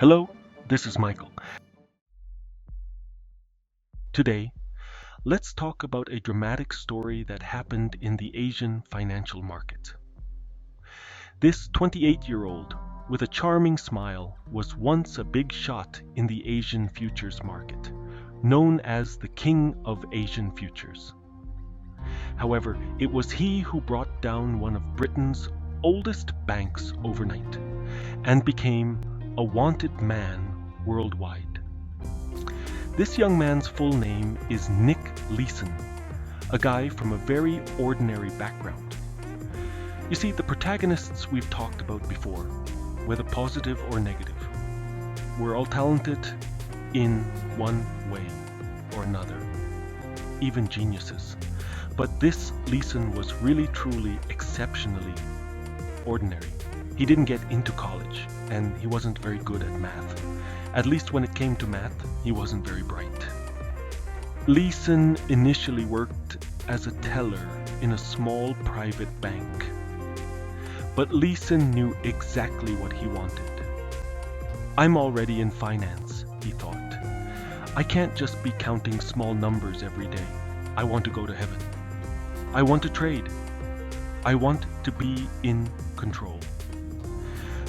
Hello, this is Michael. Today, let's talk about a dramatic story that happened in the Asian financial market. This 28-year-old with a charming smile was once a big shot in the Asian futures market, known as the King of Asian Futures. However, it was he who brought down one of Britain's oldest banks overnight and became a wanted man worldwide. This young man's full name is Nick Leeson, a guy from a very ordinary background. You see, the protagonists we've talked about before, whether positive or negative, were all talented in one way or another, even geniuses. But this Leeson was really truly exceptionally ordinary. He didn't get into college, and he wasn't very good at math. At least when it came to math, he wasn't very bright. Leeson initially worked as a teller in a small private bank. But Leeson knew exactly what he wanted. I'm already in finance, he thought. I can't just be counting small numbers every day. I want to go to heaven. I want to trade. I want to be in control.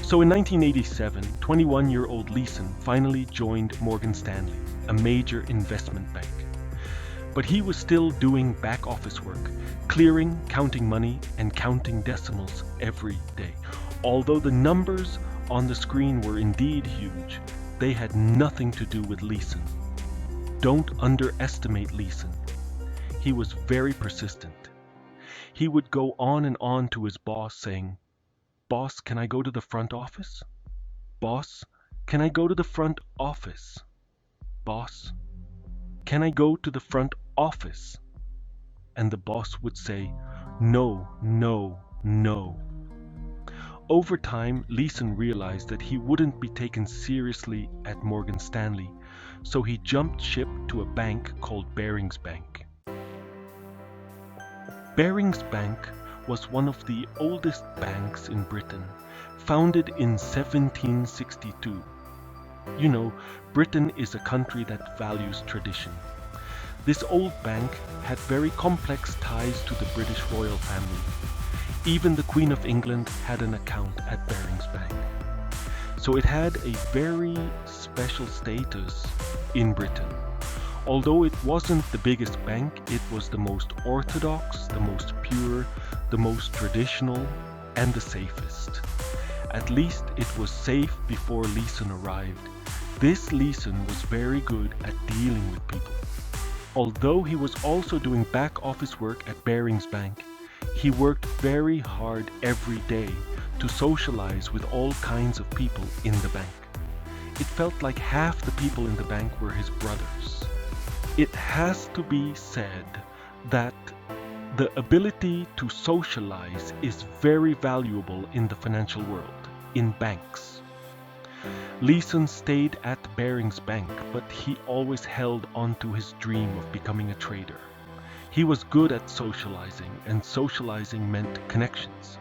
So in 1987, 21-year-old Leeson finally joined Morgan Stanley, a major investment bank. But he was still doing back office work, clearing, counting money, and counting decimals every day. Although the numbers on the screen were indeed huge, they had nothing to do with Leeson. Don't underestimate Leeson. He was very persistent. He would go on and on to his boss saying, "Boss, can I go to the front office? Boss, can I go to the front office? Boss, can I go to the front office?" And the boss would say, "No, no, no." Over time, Leeson realized that he wouldn't be taken seriously at Morgan Stanley, so he jumped ship to a bank called Barings Bank. Barings Bank was one of the oldest banks in Britain, founded in 1762. You know, Britain is a country that values tradition. This old bank had very complex ties to the British royal family. Even the Queen of England had an account at Barings Bank. So it had a very special status in Britain. Although it wasn't the biggest bank, it was the most orthodox, the most pure, the most traditional, and the safest. At least it was safe before Leeson arrived. This Leeson was very good at dealing with people. Although he was also doing back office work at Barings Bank, he worked very hard every day to socialize with all kinds of people in the bank. It felt like half the people in the bank were his brothers. It has to be said that the ability to socialize is very valuable in the financial world, in banks. Leeson stayed at Barings Bank, but he always held on to his dream of becoming a trader. He was good at socializing, and socializing meant connections.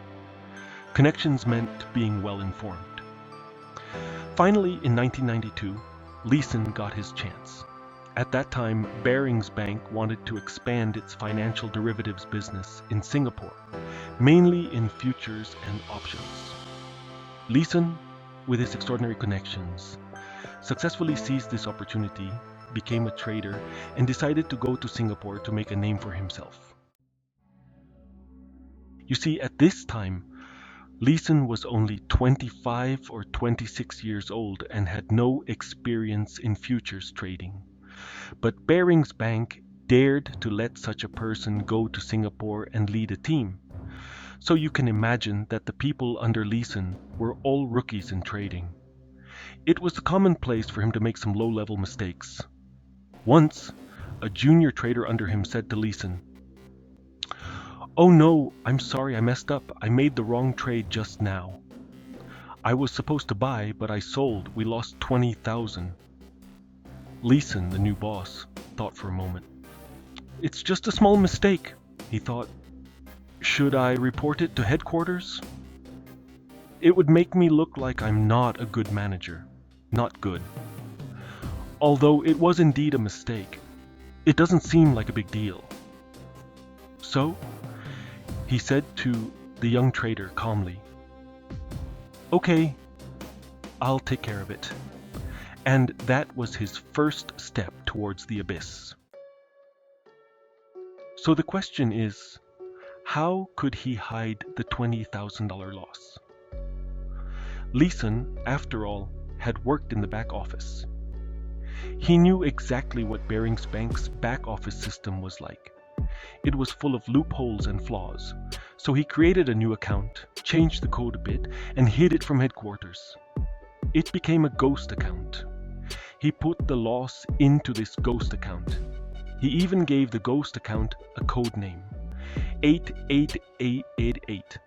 Connections meant being well informed. Finally, in 1992, Leeson got his chance. At that time, Barings Bank wanted to expand its financial derivatives business in Singapore, mainly in futures and options. Leeson, with his extraordinary connections, successfully seized this opportunity, became a trader, and decided to go to Singapore to make a name for himself. You see, at this time, Leeson was only 25 or 26 years old and had no experience in futures trading. But Barings Bank dared to let such a person go to Singapore and lead a team. So you can imagine that the people under Leeson were all rookies in trading. It was commonplace for him to make some low-level mistakes. Once, a junior trader under him said to Leeson, "Oh no, I'm sorry, I messed up. I made the wrong trade just now. I was supposed to buy, but I sold. We lost 20,000. Leeson, the new boss, thought for a moment. "It's just a small mistake," he thought. "Should I report it to headquarters? It would make me look like I'm not a good manager." not good. Although it was indeed a mistake, it doesn't seem like a big deal. So, he said to the young trader calmly, "Okay, I'll take care of it." And that was his first step towards the abyss. So the question is, how could he hide the $20,000 loss? Leeson, after all, had worked in the back office. He knew exactly what Barings Bank's back office system was like. It was full of loopholes and flaws, so he created a new account, changed the code a bit, and hid it from headquarters. It became a ghost account. He put the loss into this ghost account. He even gave the ghost account a code name, 88888.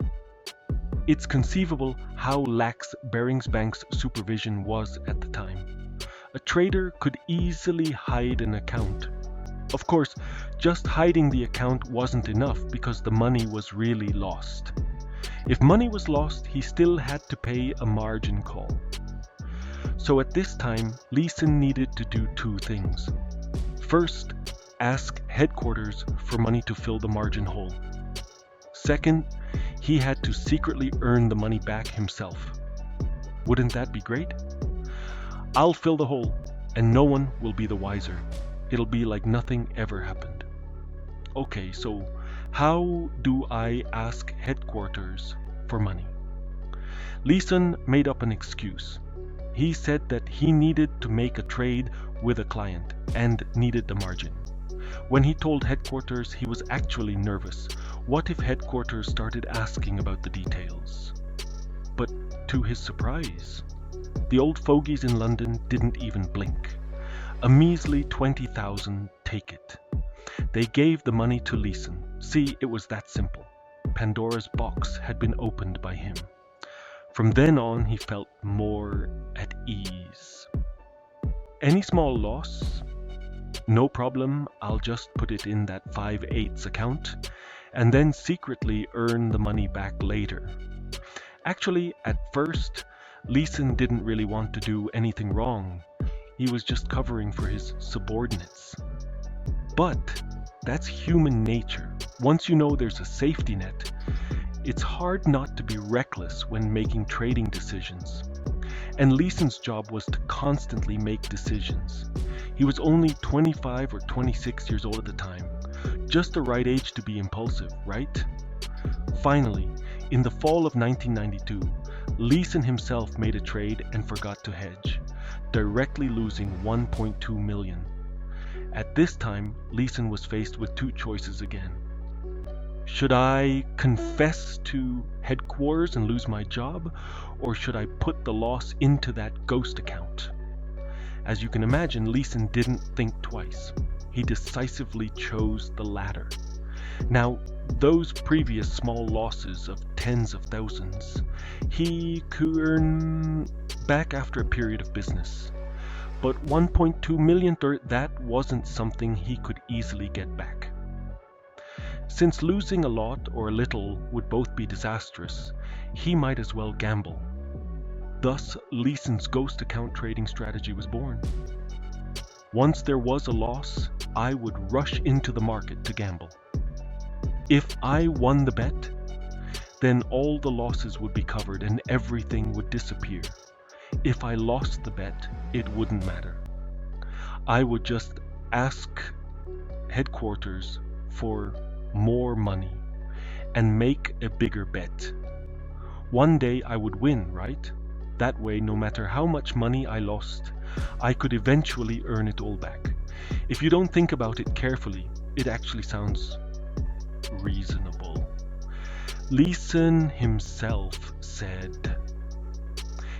It's conceivable how lax Barings Bank's supervision was at the time. A trader could easily hide an account. Of course, just hiding the account wasn't enough because the money was really lost. If money was lost, he still had to pay a margin call. So at this time, Leeson needed to do two things. First, ask headquarters for money to fill the margin hole. Second, he had to secretly earn the money back himself. Wouldn't that be great? I'll fill the hole, and no one will be the wiser. It'll be like nothing ever happened. Okay, so how do I ask headquarters for money? Leeson made up an excuse. He said that he needed to make a trade with a client and needed the margin. When he told headquarters, he was actually nervous. What if headquarters started asking about the details? But to his surprise, the old fogies in London didn't even blink. A measly 20,000, take it. They gave the money to Leeson. See, it was that simple. Pandora's box had been opened by him. From then on, he felt more at ease. Any small loss? No problem, I'll just put it in that 5/8 account and then secretly earn the money back later. Actually, at first, Leeson didn't really want to do anything wrong. He was just covering for his subordinates. But that's human nature. Once you know there's a safety net, it's hard not to be reckless when making trading decisions. And Leeson's job was to constantly make decisions. He was only 25 or 26 years old at the time, just the right age to be impulsive, right? Finally, in the fall of 1992, Leeson himself made a trade and forgot to hedge, directly losing 1.2 million. At this time, Leeson was faced with two choices again. Should I confess to headquarters and lose my job, or should I put the loss into that ghost account? As you can imagine, Leeson didn't think twice. He decisively chose the latter. Now, those previous small losses of tens of thousands, he could earn back after a period of business. But 1.2 million, that wasn't something he could easily get back. Since losing a lot or a little would both be disastrous, he might as well gamble. Thus, Leeson's ghost account trading strategy was born. Once there was a loss, I would rush into the market to gamble. If I won the bet, then all the losses would be covered and everything would disappear. If I lost the bet, it wouldn't matter. I would just ask headquarters for more money and make a bigger bet. One day I would win, right? That way, no matter how much money I lost, I could eventually earn it all back. If you don't think about it carefully, it actually sounds reasonable. Leeson himself said.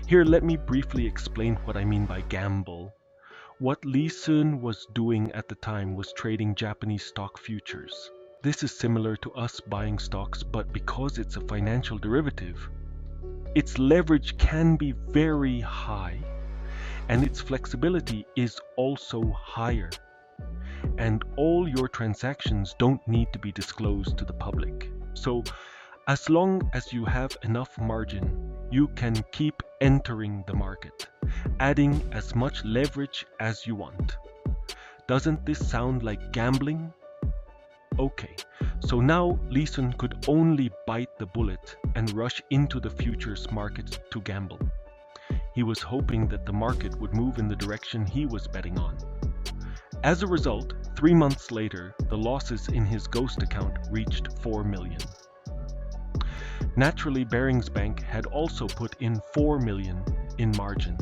Here, let me briefly explain what I mean by gamble. What Leeson was doing at the time was trading Japanese stock futures. This is similar to us buying stocks, but because it's a financial derivative, its leverage can be very high, and its flexibility is also higher. And all your transactions don't need to be disclosed to the public. So, as long as you have enough margin, you can keep entering the market, adding as much leverage as you want. Doesn't this sound like gambling? Okay, so now Leeson could only bite the bullet and rush into the futures market to gamble. He was hoping that the market would move in the direction he was betting on. As a result, 3 months later, the losses in his ghost account reached 4 million. Naturally, Barings Bank had also put in 4 million in margin.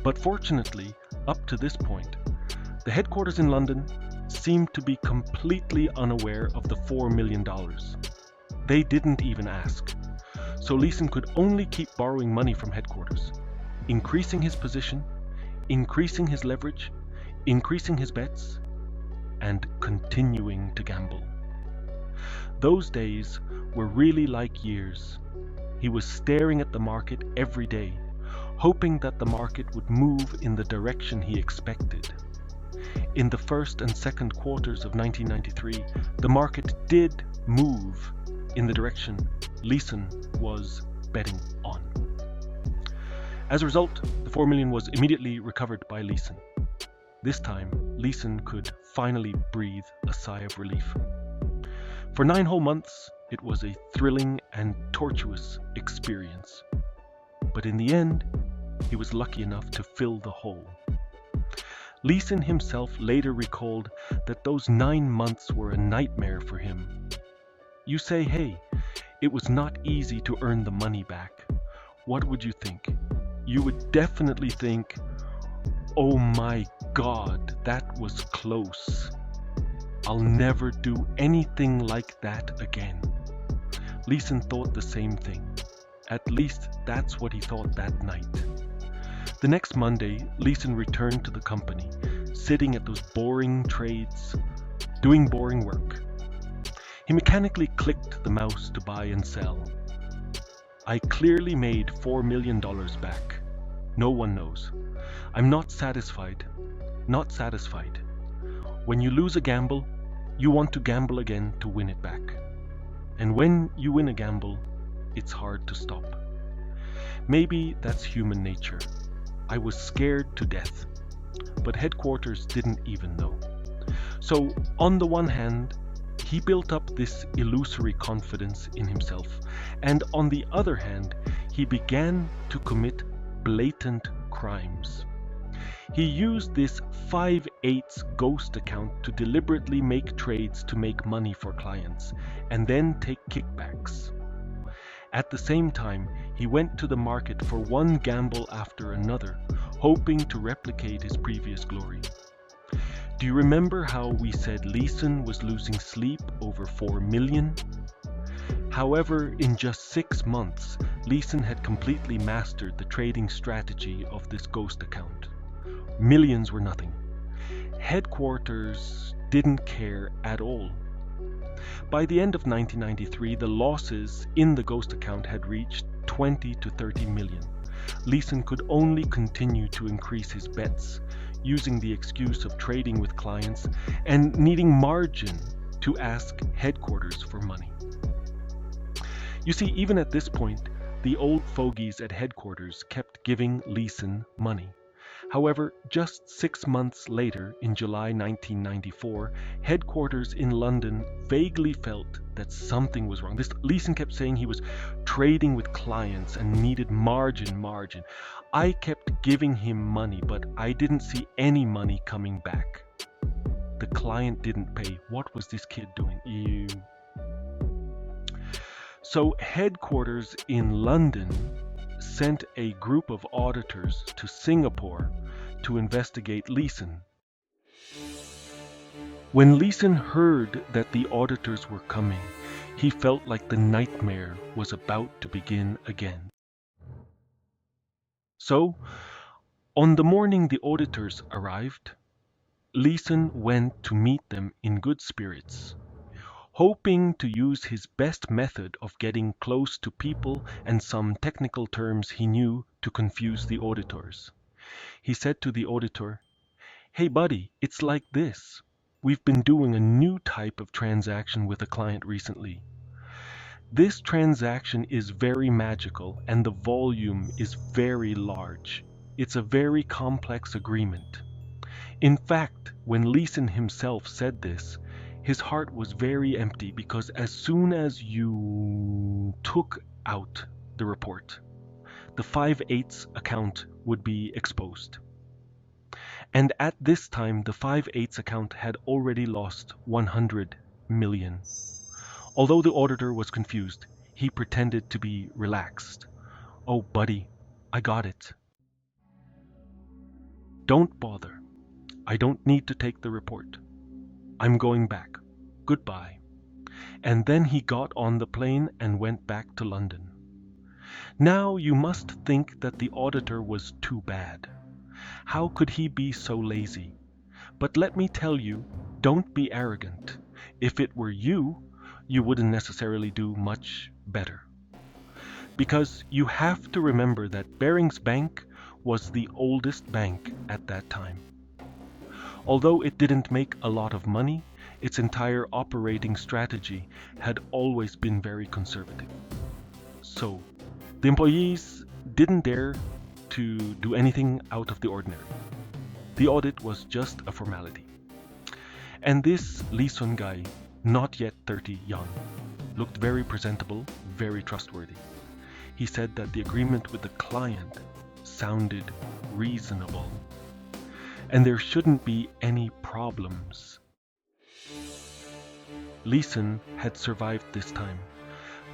But fortunately, up to this point, the headquarters in London seemed to be completely unaware of the $4 million. They didn't even ask. So Leeson could only keep borrowing money from headquarters, increasing his position, increasing his leverage, increasing his bets, and continuing to gamble. Those days were really like years. He was staring at the market every day, hoping that the market would move in the direction he expected. In the first and second quarters of 1993, the market did move in the direction Leeson was betting on. As a result, the 4 million was immediately recovered by Leeson. This time, Leeson could finally breathe a sigh of relief. For 9 whole months, it was a thrilling and tortuous experience. But in the end, he was lucky enough to fill the hole. Leeson himself later recalled that those 9 months were a nightmare for him. You say, hey, it was not easy to earn the money back. What would you think? You would definitely think, oh my God, that was close. I'll never do anything like that again. Leeson thought the same thing. At least that's what he thought that night. The next Monday, Leeson returned to the company, sitting at those boring trades, doing boring work. He mechanically clicked the mouse to buy and sell. I clearly made $4 million back. No one knows. I'm not satisfied. Not satisfied. When you lose a gamble, you want to gamble again to win it back. And when you win a gamble, it's hard to stop. Maybe that's human nature. I was scared to death, but headquarters didn't even know. So, on the one hand, he built up this illusory confidence in himself, and on the other hand, he began to commit blatant crimes. He used this 5/8 ghost account to deliberately make trades to make money for clients, and then take kickbacks. At the same time, he went to the market for one gamble after another, hoping to replicate his previous glory. Do you remember how we said Leeson was losing sleep over 4 million? However, in just 6 months, Leeson had completely mastered the trading strategy of this ghost account. Millions were nothing. Headquarters didn't care at all. By the end of 1993, the losses in the ghost account had reached 20 to 30 million. Leeson could only continue to increase his bets, using the excuse of trading with clients and needing margin to ask headquarters for money. You see, even at this point, the old fogies at headquarters kept giving Leeson money. However, just 6 months later, in July 1994, headquarters in London vaguely felt that something was wrong. Leeson kept saying he was trading with clients and needed margin. I kept giving him money, but I didn't see any money coming back. The client didn't pay. What was this kid doing? Ew. So headquarters in London sent a group of auditors to Singapore to investigate Leeson. When Leeson heard that the auditors were coming, he felt like the nightmare was about to begin again. So, on the morning the auditors arrived, Leeson went to meet them in good spirits, hoping to use his best method of getting close to people and some technical terms he knew to confuse the auditors. He said to the auditor, "Hey buddy, it's like this. We've been doing a new type of transaction with a client recently. This transaction is very magical and the volume is very large. It's a very complex agreement. In fact, when Leeson himself said this, his heart was very empty because as soon as you took out the report, the 5/8 account would be exposed. And at this time, the 5/8 account had already lost 100 million. Although the auditor was confused, he pretended to be relaxed. "Oh, buddy, I got it. Don't bother. I don't need to take the report. I'm going back. Goodbye." And then he got on the plane and went back to London. Now you must think that the auditor was too bad. How could he be so lazy? But let me tell you, don't be arrogant. If it were you, you wouldn't necessarily do much better. Because you have to remember that Barings Bank was the oldest bank at that time. Although it didn't make a lot of money, its entire operating strategy had always been very conservative. So, the employees didn't dare to do anything out of the ordinary. The audit was just a formality. And this Leeson guy, not yet 30 young, looked very presentable, very trustworthy. He said that the agreement with the client sounded reasonable, and there shouldn't be any problems. Leeson had survived this time,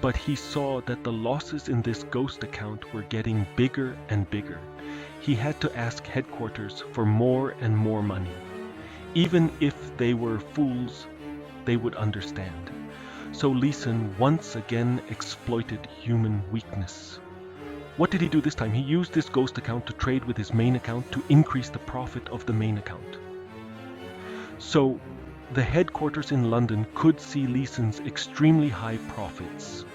but he saw that the losses in this ghost account were getting bigger and bigger. He had to ask headquarters for more and more money. Even if they were fools, they would understand. So Leeson once again exploited human weakness. What did he do this time? He used this ghost account to trade with his main account to increase the profit of the main account. So the headquarters in London could see Leeson's extremely high profits.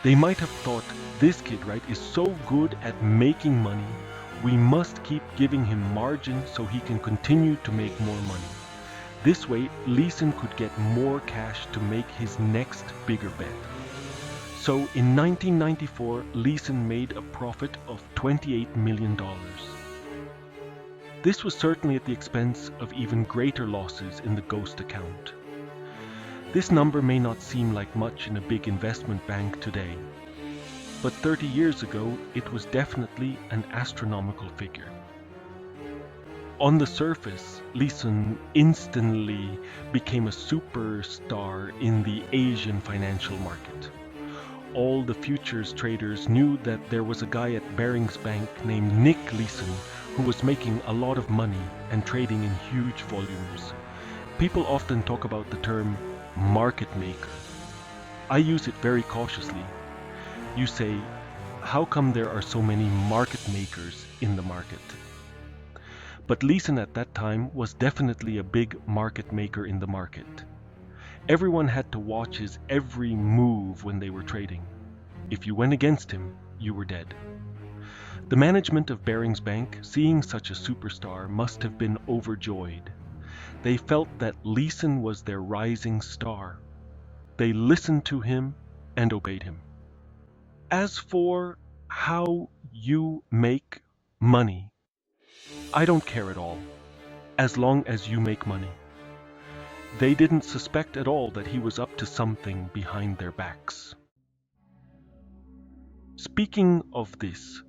They might have thought, this kid, right, is so good at making money, we must keep giving him margin so he can continue to make more money. This way, Leeson could get more cash to make his next bigger bet. So in 1994, Leeson made a profit of $28 million. This was certainly at the expense of even greater losses in the ghost account. This number may not seem like much in a big investment bank today, but 30 years ago it was definitely an astronomical figure. On the surface, Leeson instantly became a superstar in the Asian financial market. All the futures traders knew that there was a guy at Barings Bank named Nick Leeson who was making a lot of money and trading in huge volumes. People often talk about the term market maker. I use it very cautiously. You say, how come there are so many market makers in the market? But Leeson at that time was definitely a big market maker in the market. Everyone had to watch his every move when they were trading. If you went against him, you were dead. The management of Barings Bank, seeing such a superstar, must have been overjoyed. They felt that Leeson was their rising star. They listened to him and obeyed him. As for how you make money, I don't care at all, as long as you make money. They didn't suspect at all that he was up to something behind their backs. Speaking of this,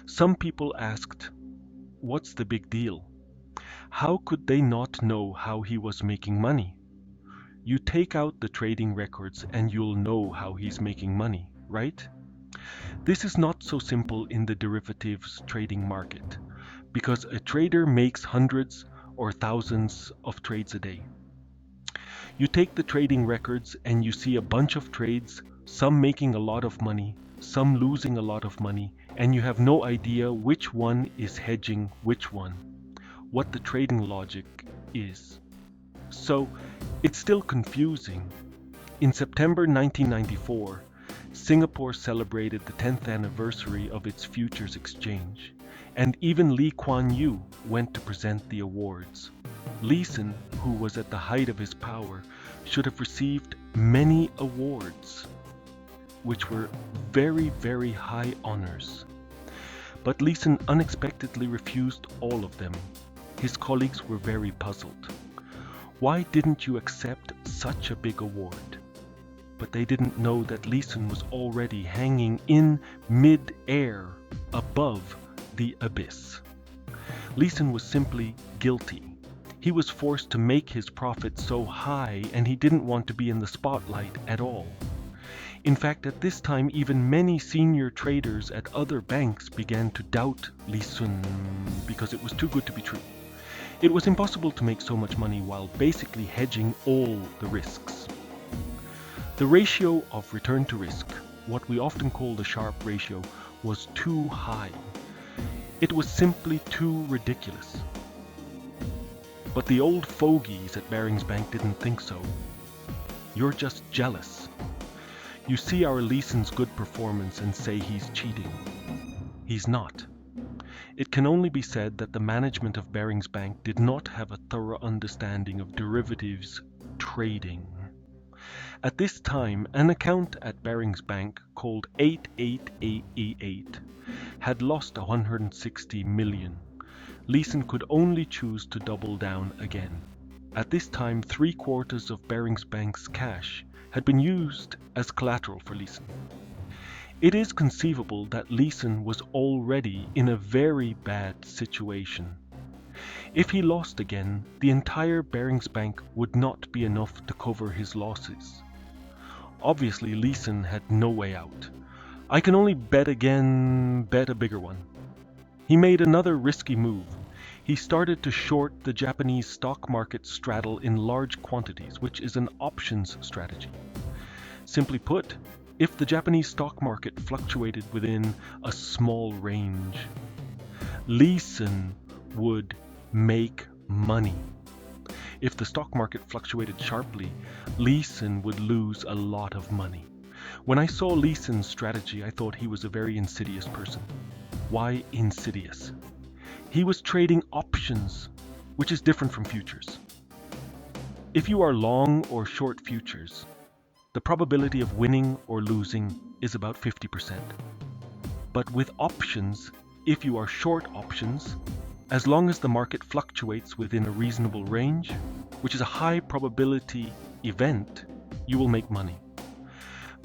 some people asked, what's the big deal? How could they not know how he was making money? You take out the trading records and you'll know how he's making money, right? This is not so simple in the derivatives trading market, because a trader makes hundreds or thousands of trades a day. You take the trading records and you see a bunch of trades, some making a lot of money, some losing a lot of money, and you have no idea which one is hedging which one, what the trading logic is. So it's still confusing. In September 1994, Singapore celebrated the 10th anniversary of its futures exchange, and even Lee Kuan Yew went to present the awards. Leeson, who was at the height of his power, should have received many awards, which were very, very high honors. But Leeson unexpectedly refused all of them. His colleagues were very puzzled. Why didn't you accept such a big award? But they didn't know that Leeson was already hanging in mid-air above the abyss. Leeson was simply guilty. He was forced to make his profit so high, and he didn't want to be in the spotlight at all. In fact, at this time, even many senior traders at other banks began to doubt Leeson because it was too good to be true. It was impossible to make so much money while basically hedging all the risks. The ratio of return to risk, what we often call the Sharpe ratio, was too high. It was simply too ridiculous. But the old fogies at Barings Bank didn't think so. You're just jealous. You see our Leeson's good performance and say he's cheating. He's not. It can only be said that the management of Barings Bank did not have a thorough understanding of derivatives trading. At this time, an account at Barings Bank called 8888 had lost 160 million. Leeson could only choose to double down again. At this time, 3/4 of Barings Bank's cash had been used as collateral for Leeson. It is conceivable that Leeson was already in a very bad situation. If he lost again, the entire Barings Bank would not be enough to cover his losses. Obviously, Leeson had no way out. I can only bet a bigger one. He made another risky move. He started to short the Japanese stock market straddle in large quantities, which is an options strategy. Simply put, if the Japanese stock market fluctuated within a small range, Leeson would make money. If the stock market fluctuated sharply, Leeson would lose a lot of money. When I saw Leeson's strategy, I thought he was a very insidious person. Why insidious? He was trading options, which is different from futures. If you are long or short futures, the probability of winning or losing is about 50%. But with options, if you are short options, as long as the market fluctuates within a reasonable range, which is a high probability event, you will make money.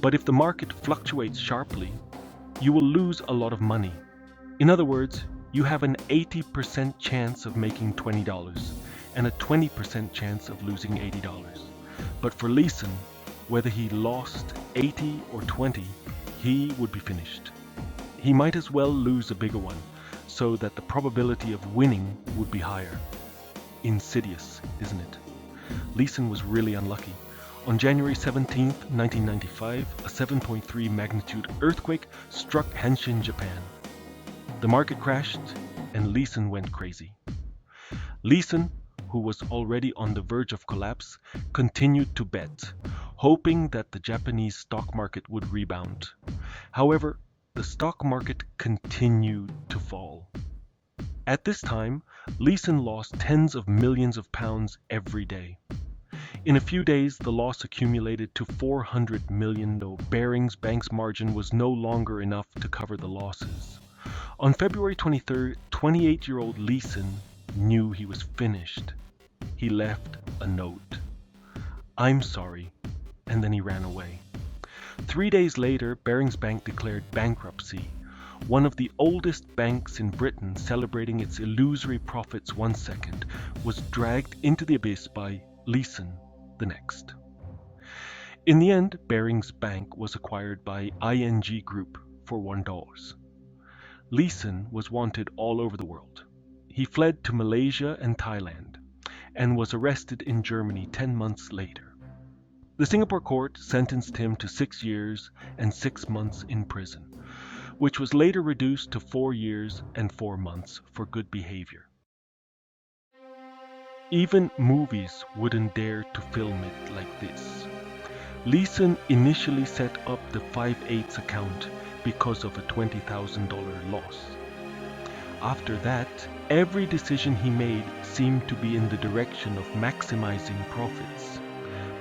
But if the market fluctuates sharply, you will lose a lot of money. In other words, you have an 80% chance of making $20 and a 20% chance of losing $80. But for Leeson, whether he lost 80 or 20, he would be finished. He might as well lose a bigger one, so that the probability of winning would be higher. Insidious, isn't it? Leeson was really unlucky. On January 17, 1995, a 7.3 magnitude earthquake struck Hanshin, Japan. The market crashed, and Leeson went crazy. Leeson, who was already on the verge of collapse, continued to bet, hoping that the Japanese stock market would rebound. However, the stock market continued to fall. At this time, Leeson lost tens of millions of pounds every day. In a few days, the loss accumulated to 400 million, though Barings Bank's margin was no longer enough to cover the losses. On February 23rd, 28-year-old Leeson knew he was finished. He left a note. "I'm sorry," and then he ran away. 3 days later, Barings Bank declared bankruptcy. One of the oldest banks in Britain, celebrating its illusory profits 1 second, was dragged into the abyss by Leeson the next. In the end, Barings Bank was acquired by ING Group for $1. Leeson was wanted all over the world. He fled to Malaysia and Thailand and was arrested in Germany 10 months later. The Singapore court sentenced him to 6 years and 6 months in prison, which was later reduced to 4 years and 4 months for good behavior. Even movies wouldn't dare to film it like this. Leeson initially set up the 5/8 account because of a $20,000 loss. After that, every decision he made seemed to be in the direction of maximizing profits.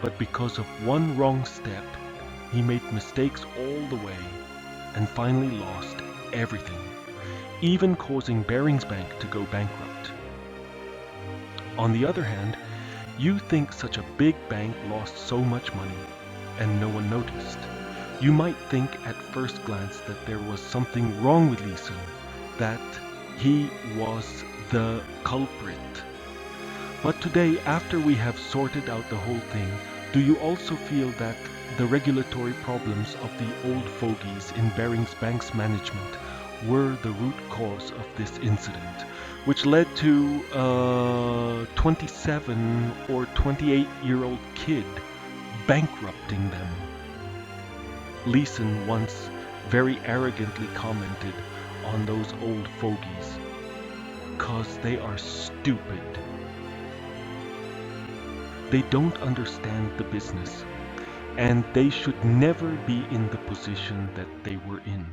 But because of one wrong step, he made mistakes all the way and finally lost everything, even causing Barings Bank to go bankrupt. On the other hand, you think such a big bank lost so much money and no one noticed. You might think at first glance that there was something wrong with Leeson, that he was the culprit. But today, after we have sorted out the whole thing, do you also feel that the regulatory problems of the old fogies in Barings Bank's management were the root cause of this incident, which led to a 27 or 28-year-old kid bankrupting them? Leeson once very arrogantly commented on those old fogies, "'Cause they are stupid. They don't understand the business, and they should never be in the position that they were in."